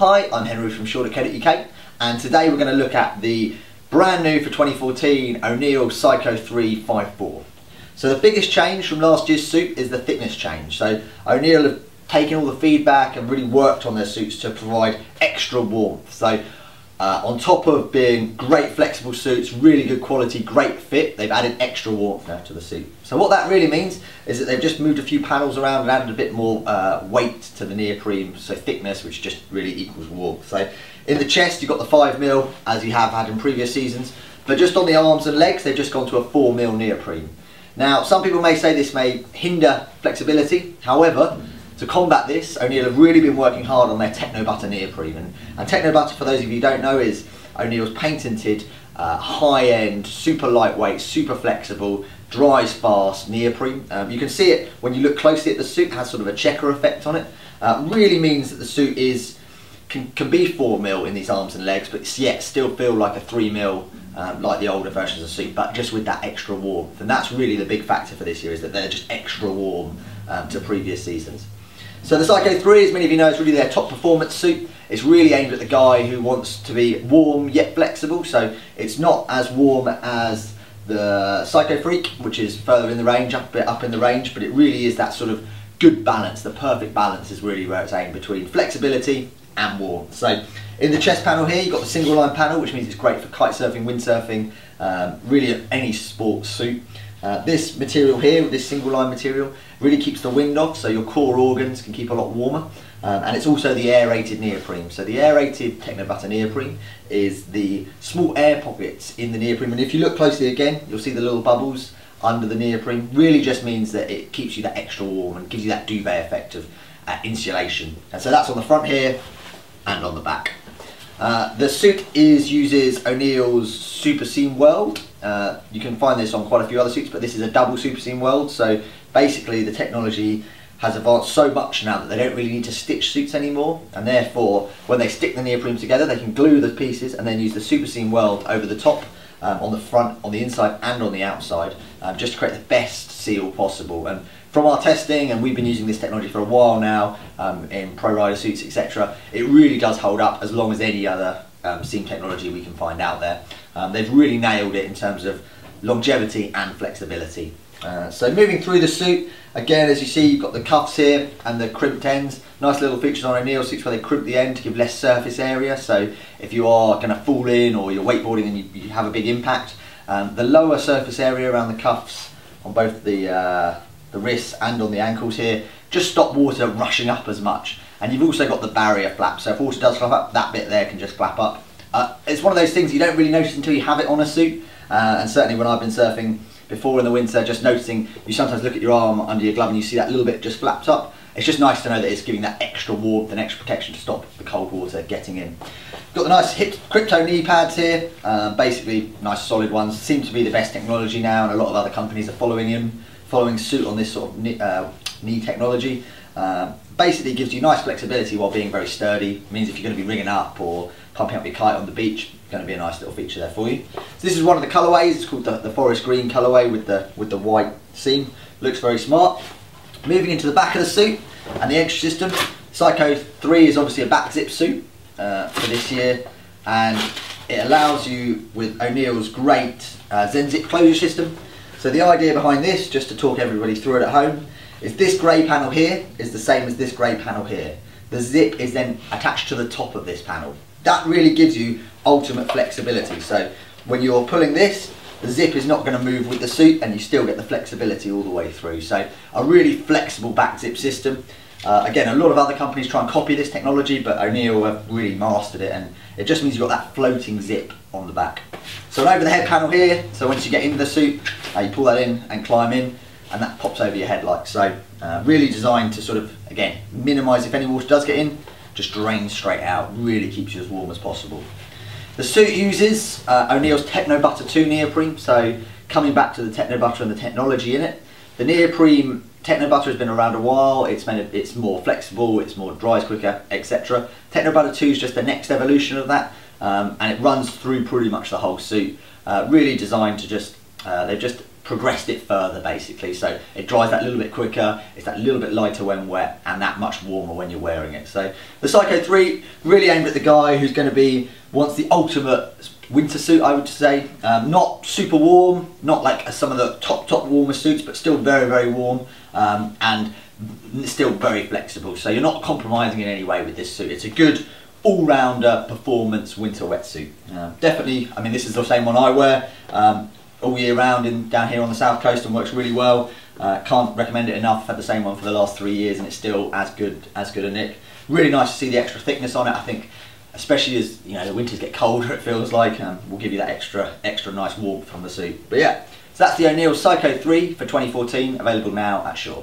Hi, I'm Henry from Short.co.uk, and today we're going to look at the brand new for 2014 O'Neill Pscyho 3 5/4. So the biggest change from last year's suit is the thickness change. So O'Neill have taken all the feedback and really worked on their suits to provide extra warmth. So on top of being great flexible suits, really good quality, great fit, they've added extra warmth now to the suit. So what that really means is that they've just moved a few panels around and added a bit more weight to the neoprene, so thickness, which just really equals warmth. So in the chest you've got the 5mm as you have had in previous seasons, but just on the arms and legs they've just gone to a 4mm neoprene. Now some people may say this may hinder flexibility, however, to combat this, O'Neill have really been working hard on their Technobutter neoprene. And Technobutter, for those of you who don't know, is O'Neill's patented high-end, super lightweight, super flexible, dries fast neoprene. You can see it when you look closely at the suit, it has sort of a checker effect on it. Really means that the suit can be 4mm in these arms and legs, but yet still feel like a 3mm like the older versions of the suit, but just with that extra warmth. And that's really the big factor for this year, is that they're just extra warm to previous seasons. So the Pscyho 3, as many of you know, is really their top performance suit. It's really aimed at the guy who wants to be warm yet flexible. So it's not as warm as the Pscyho Freak, which is further in the range, a bit up in the range, but it really is that sort of good balance. The perfect balance is really where it's aimed, between flexibility and warmth. So in the chest panel here, you've got the single line panel, which means it's great for kite surfing, windsurfing, really any sports suit. This material here, this single line material, really keeps the wind off, so your core organs can keep a lot warmer. And it's also the aerated neoprene. So the aerated Technobutter neoprene is the small air pockets in the neoprene, and if you look closely again, you'll see the little bubbles under the neoprene. Really just means that it keeps you that extra warm and gives you that duvet effect of insulation. And so that's on the front here and on the back. The suit uses O'Neill's Superseam Weld. You can find this on quite a few other suits, but this is a double Superseam Weld. So basically the technology has advanced so much now that they don't really need to stitch suits anymore, and therefore when they stick the neoprene together they can glue the pieces and then use the Superseam Weld over the top, on the front, on the inside and on the outside, just to create the best seal possible. And from our testing, and we've been using this technology for a while now in pro rider suits, etc., it really does hold up as long as any other seam technology we can find out there. They've really nailed it in terms of longevity and flexibility. So moving through the suit, again, as you see, you've got the cuffs here and the crimped ends. Nice little features on O'Neill suits where they crimp the end to give less surface area, so if you are going to fall in or you're wakeboarding and you have a big impact, the lower surface area around the cuffs on both the wrists and on the ankles here just stop water rushing up as much. And you've also got the barrier flap, so if water does flap up, that bit there can just flap up. It's one of those things you don't really notice until you have it on a suit, and certainly when I've been surfing before in the winter, just noticing, you sometimes look at your arm under your glove and you see that little bit just flapped up. It's just nice to know that it's giving that extra warmth and extra protection to stop the cold water getting in. Got the nice Krypto knee pads here, basically nice solid ones. Seem to be the best technology now, and a lot of other companies are following suit on this sort of knee technology. Basically gives you nice flexibility while being very sturdy. It means if you're going to be rigging up or pumping up your kite on the beach, going to be a nice little feature there for you. So this is one of the colourways. It's called the forest green colourway with the white seam. Looks very smart. Moving into the back of the suit and the entry system, Pscyho 3 is obviously a back zip suit for this year, and it allows you with O'Neill's great Z.E.N zip closure system. So the idea behind this, just to talk everybody through it at home, is this grey panel here is the same as this grey panel here. The zip is then attached to the top of this panel. That really gives you ultimate flexibility. So when you're pulling this, the zip is not going to move with the suit and you still get the flexibility all the way through. So a really flexible back zip system. Again, a lot of other companies try and copy this technology, but O'Neill have really mastered it, and it just means you've got that floating zip on the back. So an over the head panel here, so once you get into the suit, you pull that in and climb in, and that pops over your head like so. Really designed to sort of, again, minimise if any water does get in, just drains straight out, really keeps you as warm as possible. The suit uses O'Neill's Technobutter 2 neoprene, so coming back to the Technobutter and the technology in it. The neoprene Technobutter has been around a while, it's more flexible, it's more dries quicker, etc. Technobutter 2 is just the next evolution of that, and it runs through pretty much the whole suit. Really designed to just, they've just progressed it further basically, so it dries that little bit quicker, it's that little bit lighter when wet and that much warmer when you're wearing it. So the Pscyho 3 really aimed at the guy who's going to wants the ultimate winter suit, I would say. Not super warm, not like some of the top warmer suits, but still very, very warm, and still very flexible, so you're not compromising in any way with this suit. It's a good all-rounder performance winter wetsuit. Definitely, I mean, this is the same one I wear all year round down here on the south coast and works really well. Can't recommend it enough. I've had the same one for the last 3 years and it's still as good a nick. Really nice to see the extra thickness on it. I think especially as the winters get colder, it feels like will give you that extra nice warmth from the suit. But yeah, so that's the O'Neill Pscyho 3 for 2014, available now at Shaw.